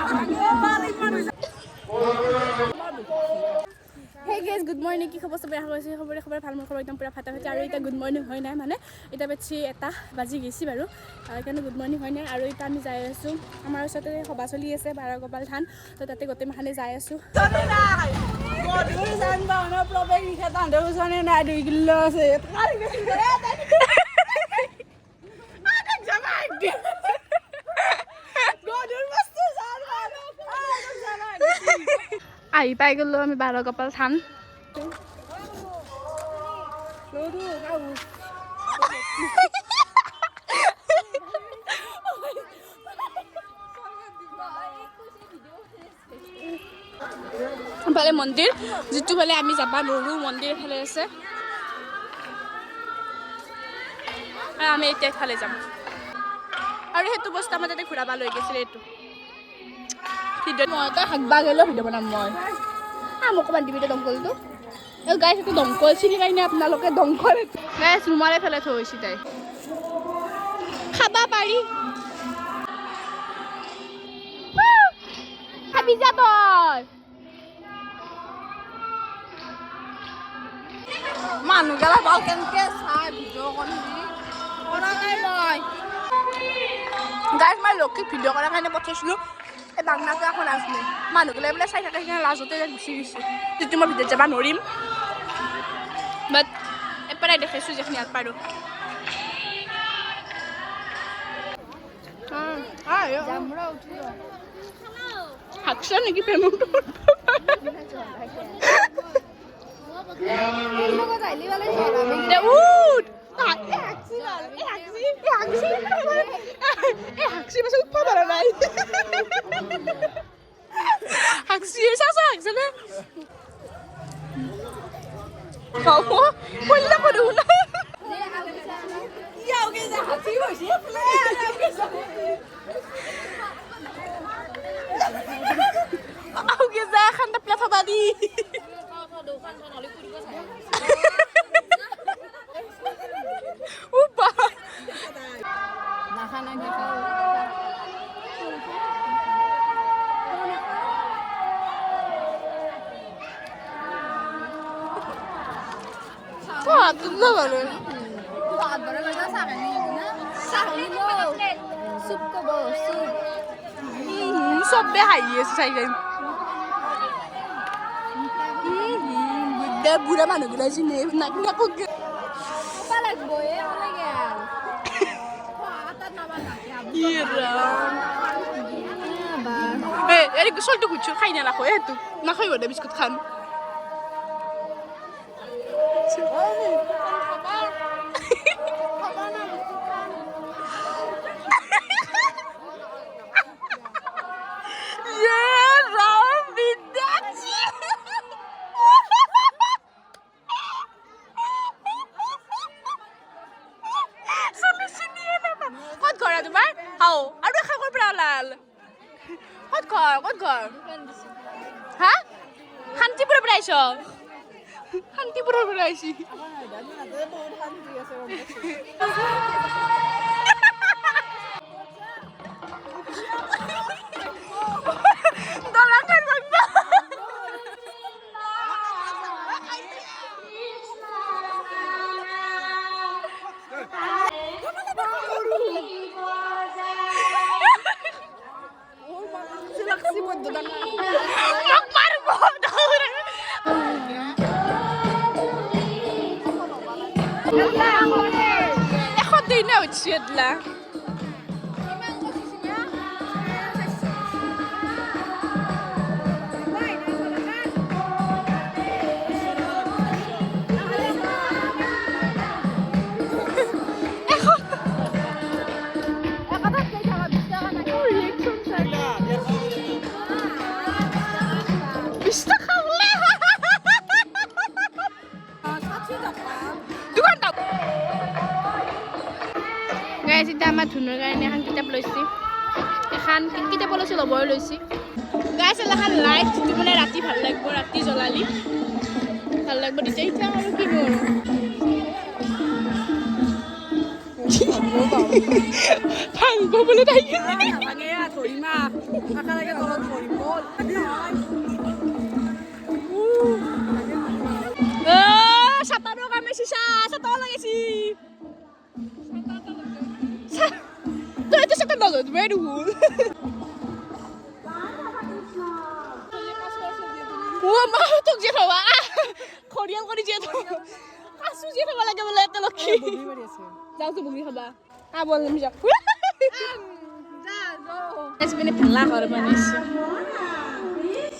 Hey guys, good morning. কি খবৰ সবে আশা কৰিছো খবৰ ভাল মোৰ খবৰ একদম পুৰা ফাটা ফাটি আৰু এটা গুড মৰ্নিং হয় নাই মানে এটা বেছি এটা বাজি গৈছি বাৰু কাৰণে গুড মৰ্নিং হয় নাই আৰু এটা আমি যাই আছো আমাৰ ওচৰতে সভা চলি আছে বাৰগোপাল থান তো তাতে গোটেই মাখানে যাই আছো গধুৰ জান বাহনৰ প্ৰৱেশ নিষেধ আন্ধৰুচনে নাই 2 কিলো আছে আহি পাই গ'লো আমি বাৰগোপাল থান ফালে মন্দিৰ যিটো ফালে আমি যাবা নৰু মন্দিৰ ফালে আছে আৰু আমি এতিয়া ফালে যাম আৰু হেতু বস্তু আমাৰ তাতে ঘূৰাবা লৈ গৈছিল এইটো ভিডিঅ' মই তো হাগবা গেলো ভিডিঅ' বনাম মই মোক অকণমান দিবি দমকলটো গাইছ এইটো দমকল চিনি পাই নে আপোনালোকে দমকল গাইছ ৰুমালে ফেলাই থৈ হৈছি তাই খাবা পাৰি খাবি যা তই মানুহ গেলা ভাল কেনেকে চাই ভিডিঅ' কৰা নাই মই গাইছ মই লক্ষীক ভিডিঅ' কৰাৰ কাৰণে পঠাইছিলোঁ এই বাংলাটো এখন আছিলে মানুহগিলাই বোলে চাই থাকে সেইকাৰণে লাজতে গুচি গৈছে যিটো মই ভিডিঅ'ত যাব নোৱাৰিম বাট এপাৰাই দেখাইছোঁ যিখিনি ইয়াত পাৰোঁ হাকছা নেকি পেমেণ্টটো চবে হাঁহি আছে চাই চাই বুঢ়া মানুহবিলাক চিনি চলটো খুঁজছো খাই নালাখো এইটো নাখাইব দে বিস্কুট খান হা শান্তিপুৰৰ পৰা আহিছ শান্তিপুৰৰ পৰা আহিছি Siedla. এতিয়া আমাৰ ধুনুৰ কাৰণে এখন কিতাপ লৈছে এখন কিতাপ লৈছে ল'বই লৈছে গাইছ এখন লাইট যিটো মানে ৰাতি ভাল লাগিব ৰাতি জ্বলালি ভাল লাগিব তেতিয়া এতিয়া আৰু কি কৰোঁ ভাঙব বোলে তাই মা আকারাকে তলত পড়ি বল সাতানো কামে শিশা সাতাও লাগাইছি তুই তো সাতা নলদ রেড হুল ও মা তো যে খাওয়া খড়িয়াল কৰি যে তো কাসু যে খাওয়া লাগে বলে এত লক্ষী বগরি মারি আছে যাও তো বগরি খাবা বল আমি যাও এসবিনে ফেলা করে বানিয়েছে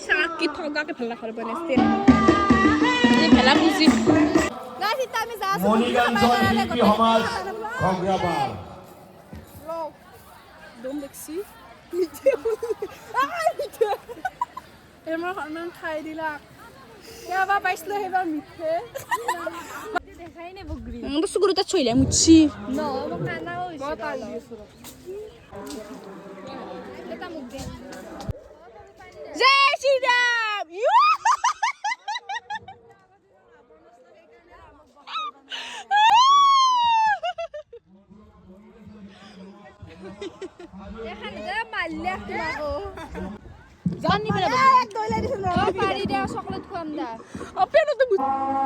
সাকি ঠগাকে ফেলা করে বানিয়েছে এই ফেলা বুঝি গাইস এটা আমি যা মনিগঞ্জ শিল্পী সমাজ খগ্রাবাল দম দেখছি মিঠে মিঠে এমাৰ খান খাই দিলা কেবা পাইছলো হেবা মিঠে দেখাই নে বগৰি মই সুগুৰুটা ছইলা মুছি ন মই খানা হইছে মই তাল দিছো এটা মুখ দে জয় শ্রী রাম এখানে যা মাল্লা তোমাকো জানি বলে এক দইলা দিছ ন পারি দে চকলেট খাম দা অপেনো তো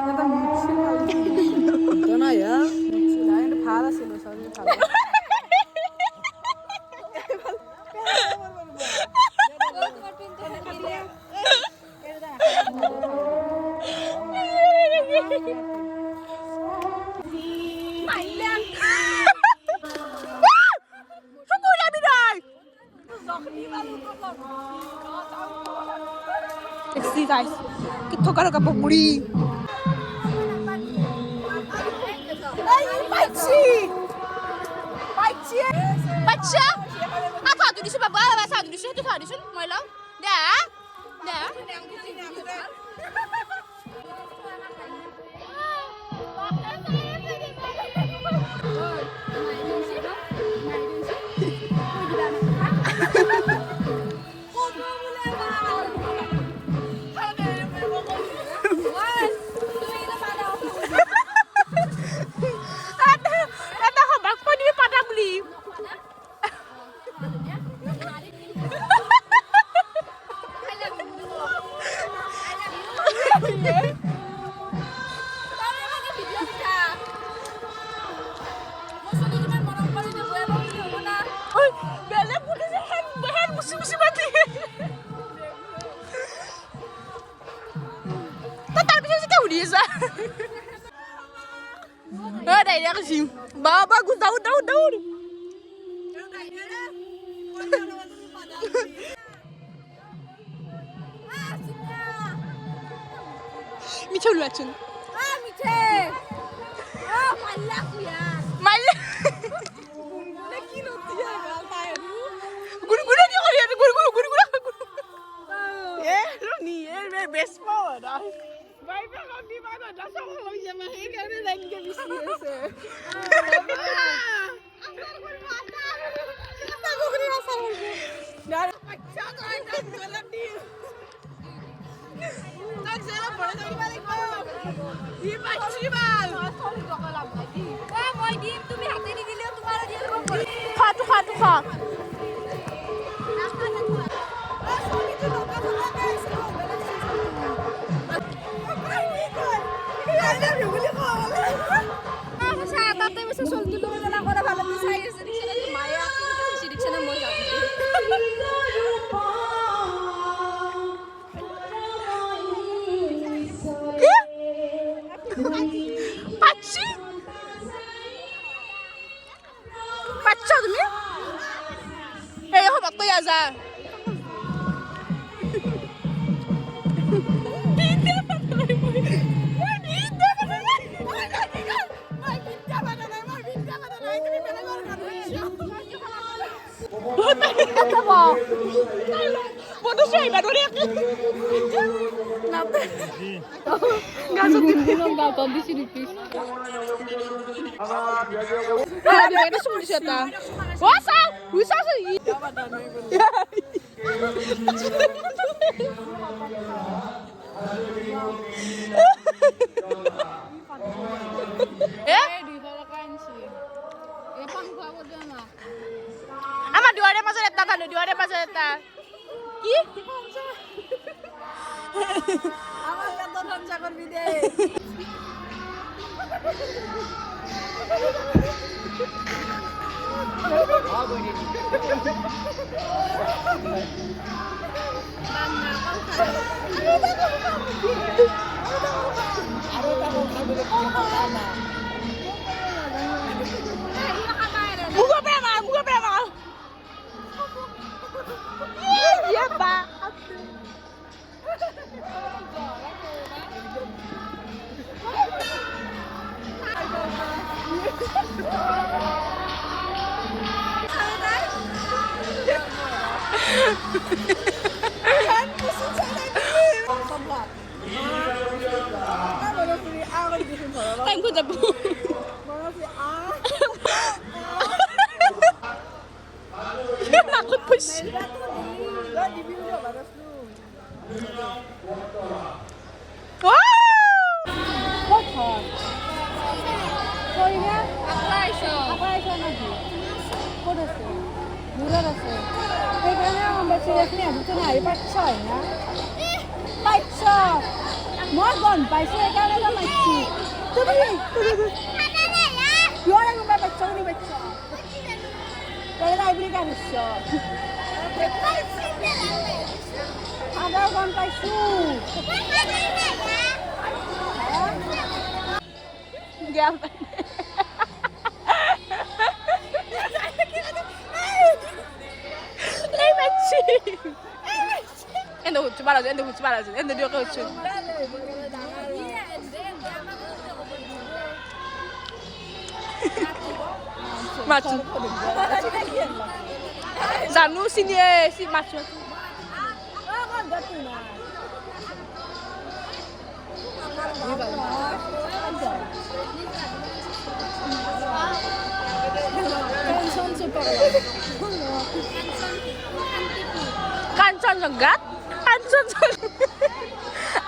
এটা মুছি তো না ইয়া মুছি না এটা ভাল আছিল সরি ভাল See guys, kita karo ka buri. Ay, pachi. Pachi. Pacha. Apa tu di sini baba, bahasa tu di sini tu di sini, mai lah. Dah. Dah. Đây là cái gì? Ba gus daun. Miche luacun. Miche. Malak ya. Malak. Lagi nanti ya galtai. Guru ni kau lihat guru. Lo ni best power dah. Bye bye kau di mana? Dah sama kau yang mahir kan lagi ke bisnis. Aku kena rasa. Dah macam kau dah jalan di. Tak jalan boleh tapi balik kau. Di macam mana? Mau di tu mi hati ni gila tu mana dia kau. Kha. Pacha tu ni? Aku tak tahu ya Zah. Bodoh sih, baru dia. Kenapa? Gak sedih nonton di sini please. Dia itu semua di sana. Wasa, bisa sih. Ama dua ada masa eta tanu dua ada masa এটা কি আমার কত খরচা করবি দে Muka prema. Iya, Pak. Thank you, Jabu. Nakut po siya. Wow! What hot? Kori na? Akwaisho na di. Kod আছে. Murar আছে. সেইকাৰণে আমৰা চিৰিয়াছলি আনিছো না এই 5-6 না 5-6 মই গন পাইছো এইকাৰণে তো মাইছি তুমি কিয় না কোনোবা বাচ্চা নি বাচ্চা তই লাইব্রেরি কাঢ়িছ আবার গন পাইছো Gap. Lai machi. Endo hucu balazo. Endo dia hucu. Machu. Zanu sini si machu. Kancon segat?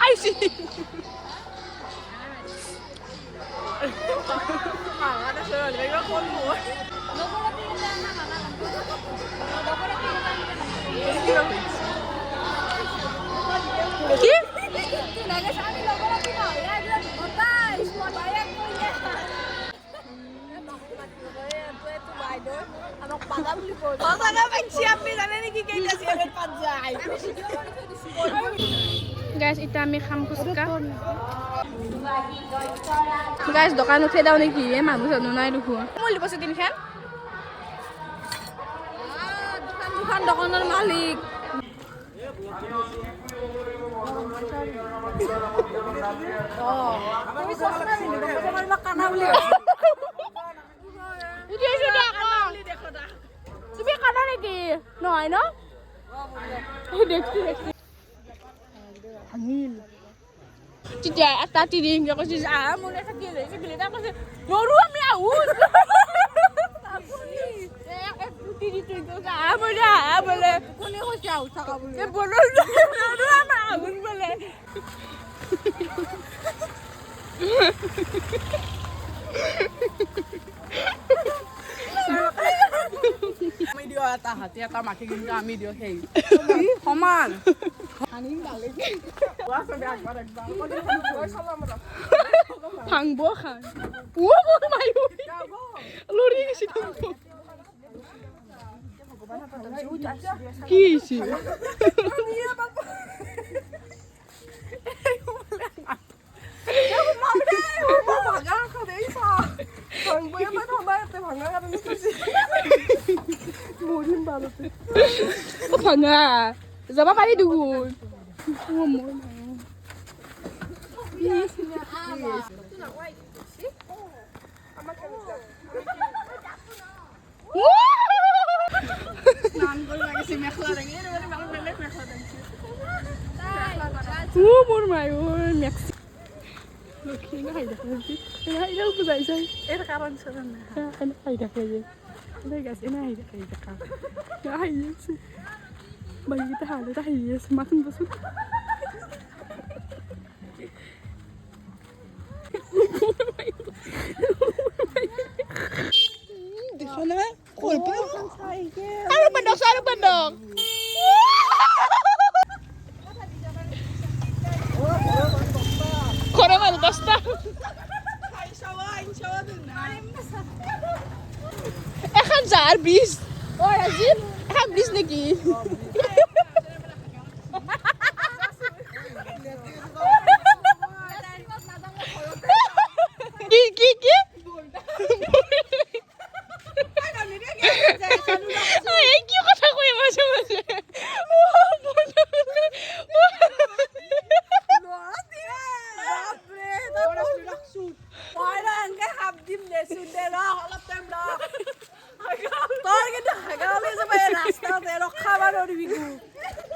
I see. কি? Guys, ita ami kham kuska. Guys, dokan uঠে দাও নেকি এ মানুহ জানো নাই দেখো মলি পছে দিন খান দোকানৰ মালিক তুমি সস্তা নিলি দোকানৰ কানা বুলি তুমি কানা নেকি নহয় ন দেখছি ভাঙিল তেতিয়া এটা তিৰিং কৈছে মোলে থাকিলে এটা কৈছে নৰু আমি আহুন তিৰি তুই বোলে কোনে কৈছে আহু থাকা বুলি নৰু আমি আহুন বোলে আমি দিও এটা হাতি এটা মাখি কিন্তু আমি দিও সেই সমান আনিম ভালে ভাঙব খান ও মোৰ মায়ো লৰি গৈছে কি হৈছে ভাঙা যাব পাৰি দেখোন মোৰ মায়ো মেক্সি লক্ষী না হাই দেখা এটাও বুঝাই যায় এর কারণ ছিল না হাই দেখা যায় গাছ এনে হাই দেখা হাই আছে বাইরে হালে হাই আছে মাথুন বসুন দেখো না কল্পনা আরো bandok ব্ৰিজ ঐ আজি এখন ব্ৰিজ নেকি কি এই কি কথা কৈ মাজে মাজে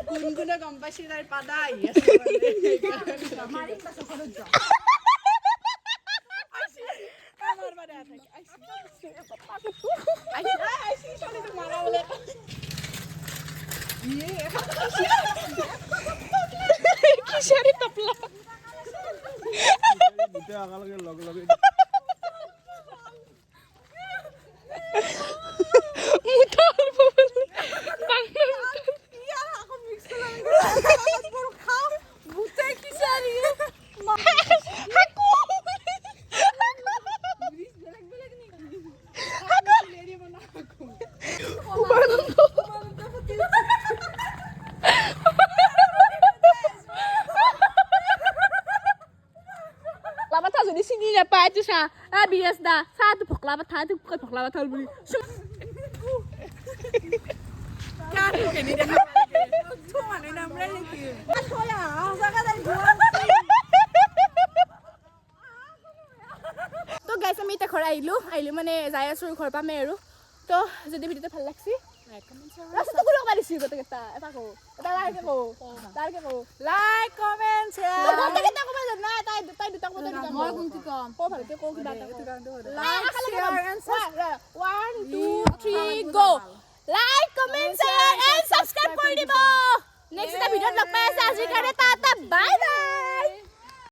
গুণগুণে গম পাইছি তাইৰ পাদা আহি কিসাৰি তপলা Labatha যদি চিনি নাপায় তো চা বিএস দা চা তো ভকলা বাথা তো ভকলা বাথা বুলি তো গাইছ আমি এতিয়া ঘৰ আহিলো মানে যাই আছো ঘৰ পামে আৰু তো যদি ভিডিঅ'টো ভাল লাগছি ৰাস্তা কুলক মাৰিছি গোটেইকেইটা এটা কও এটা লাইক কমেন্ট শ্বেয়াৰ গোটেইকেইটা কব জানা তাই দুটা কব দিবা মই কোনটো কম ভালকে কও কিবা এটা like share and subscribe 1 2 3 go like comment share and subscribe কৰি দিব নেক্সট ভিডিঅ'ত লগ পাই আছা আজিৰ কাৰণে টাটা বাই বাই